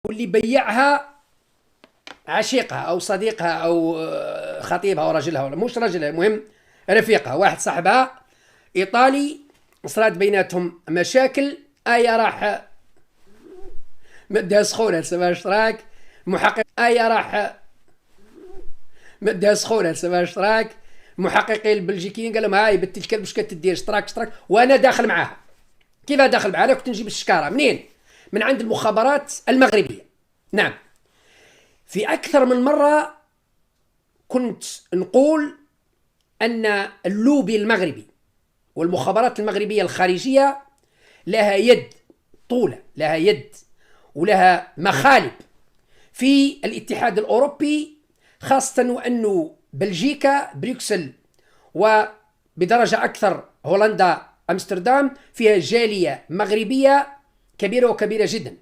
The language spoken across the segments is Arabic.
واللي بيعها عشيقها او صديقها او خطيبها او رجلها، ولا مش رجلها، المهم رفيقها، واحد صاحبها ايطالي، صارت بيناتهم مشاكل. راح مدها سخونه سبع اشتراك محقق. راح مدها سخونه سبع اشتراك. محققين البلجيكيين قال لهم هاي بنت الكلب واش كتدير اشتراك وانا داخل معاها. كيف داخل معاها؟ كنت نجيب الشكاره منين؟ من عند المخابرات المغربيه. نعم، في اكثر من مره كنت نقول ان اللوبي المغربي والمخابرات المغربيه الخارجيه لها يد طولة، لها يد ولها مخالب في الاتحاد الأوروبي، خاصة وأنه بلجيكا بروكسل وبدرجة أكثر هولندا أمستردام فيها جالية مغربية كبيرة وكبيرة جدا.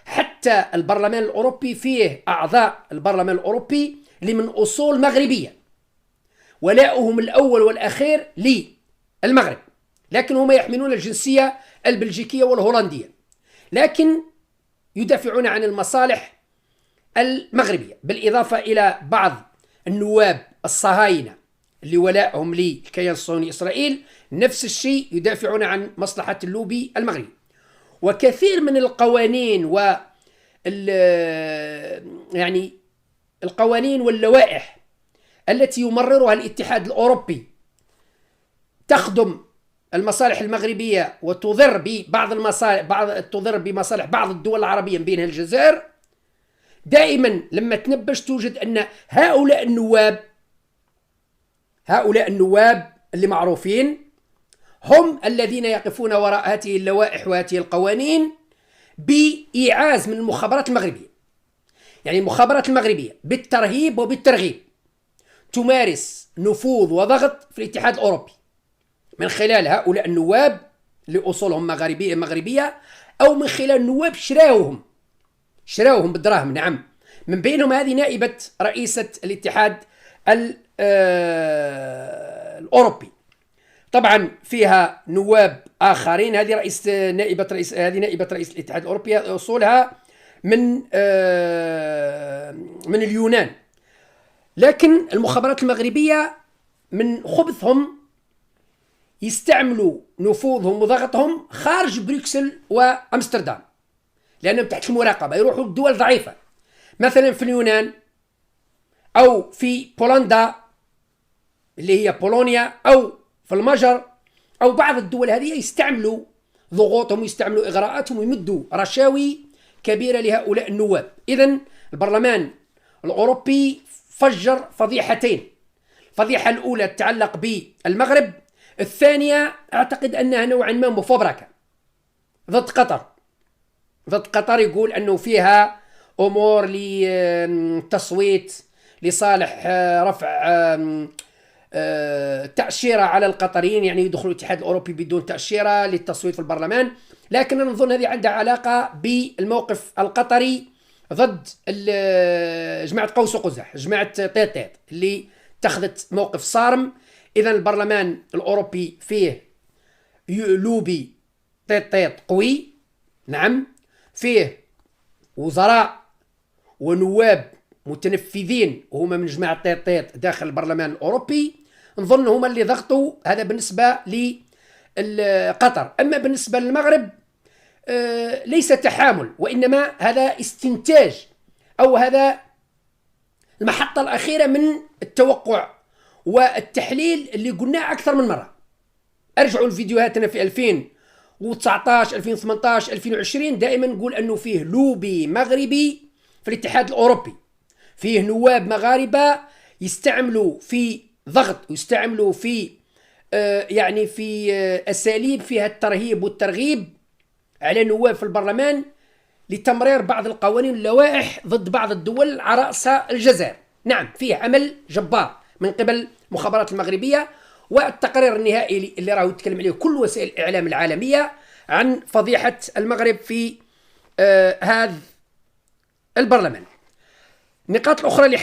حتى البرلمان الأوروبي فيه أعضاء البرلمان الأوروبي اللي من أصول مغربية، ولاؤهم الأول والأخير للمغرب، لكن هم يحملون الجنسية البلجيكية والهولندية، لكن يدافعون عن المصالح المغربية، بالإضافة إلى بعض النواب الصهاينة اللي ولائهم للكيان الصهيوني إسرائيل، نفس الشيء يدافعون عن مصلحة اللوبي المغربي. وكثير من القوانين يعني القوانين واللوائح التي يمررها الاتحاد الأوروبي تخدم المصالح المغربية وتضر ببعض المصالح، تضر بمصالح بعض الدول العربية من بينها الجزائر. دائما لما تنبش توجد أن هؤلاء النواب اللي معروفين هم الذين يقفون وراء هذه اللوائح وهذه القوانين بإيعاز من المخابرات المغربية. يعني المخابرات المغربية بالترهيب وبالترغيب تمارس نفوذ وضغط في الاتحاد الأوروبي من خلال هؤلاء النواب اللي أصولهم مغربية، أو من خلال نواب شراوهم بالدراهم. نعم، من بينهم هذه نائبة رئيسة الاتحاد الأوروبي. طبعا فيها نواب آخرين. هذه نائبة رئيس الاتحاد الأوروبي أصولها من اليونان، لكن المخابرات المغربية من خبثهم يستعملوا نفوذهم وضغطهم خارج بروكسل وأمستردام، لأنهم تحت المراقبة، يروحوا لدول ضعيفة مثلا في اليونان أو في بولندا اللي هي بولونيا، أو في المجر، أو بعض الدول هذه، يستعملوا ضغوطهم ويستعملوا إغراءاتهم ويمدوا رشاوي كبيرة لهؤلاء النواب. إذن البرلمان الأوروبي فجر فضيحتين. الفضيحة الأولى تتعلق بالمغرب، الثانية أعتقد أنها نوعا ما مفبركة ضد قطر. يقول أنه فيها أمور لتصويت لصالح رفع تأشيرة على القطريين، يعني يدخلوا الاتحاد الأوروبي بدون تأشيرة للتصويت في البرلمان. لكن أنا نظن هذه عندها علاقة بالموقف القطري ضد جماعة قوس وقزح، جماعة طيط اللي اتخذت موقف صارم. إذا البرلمان الأوروبي فيه لوبي طيط قوي، نعم، فيه وزراء ونواب متنفذين وهم من جماعة طيط داخل البرلمان الأوروبي، نظن هم اللي ضغطوا. هذا بالنسبة لقطر. أما بالنسبة للمغرب ليس تحامل، وإنما هذا استنتاج، أو هذا المحطة الأخيرة من التوقع والتحليل اللي قلناه أكثر من مرة. أرجعوا لفيديوهاتنا في 2019 2018 2020، دائما نقول أنه فيه لوبي مغربي في الاتحاد الأوروبي، فيه نواب مغاربة يستعملوا في ضغط ويستعملوا في يعني في أساليب فيها الترهيب والترغيب على نواب في البرلمان لتمرير بعض القوانين واللوائح ضد بعض الدول على رأسها الجزائر. نعم، فيه عمل جبار من قبل المخابرات المغربية. والتقرير النهائي اللي راهو يتكلم عليه كل وسائل الإعلام العالمية عن فضيحة المغرب في هذا البرلمان. النقاط الأخرى اللي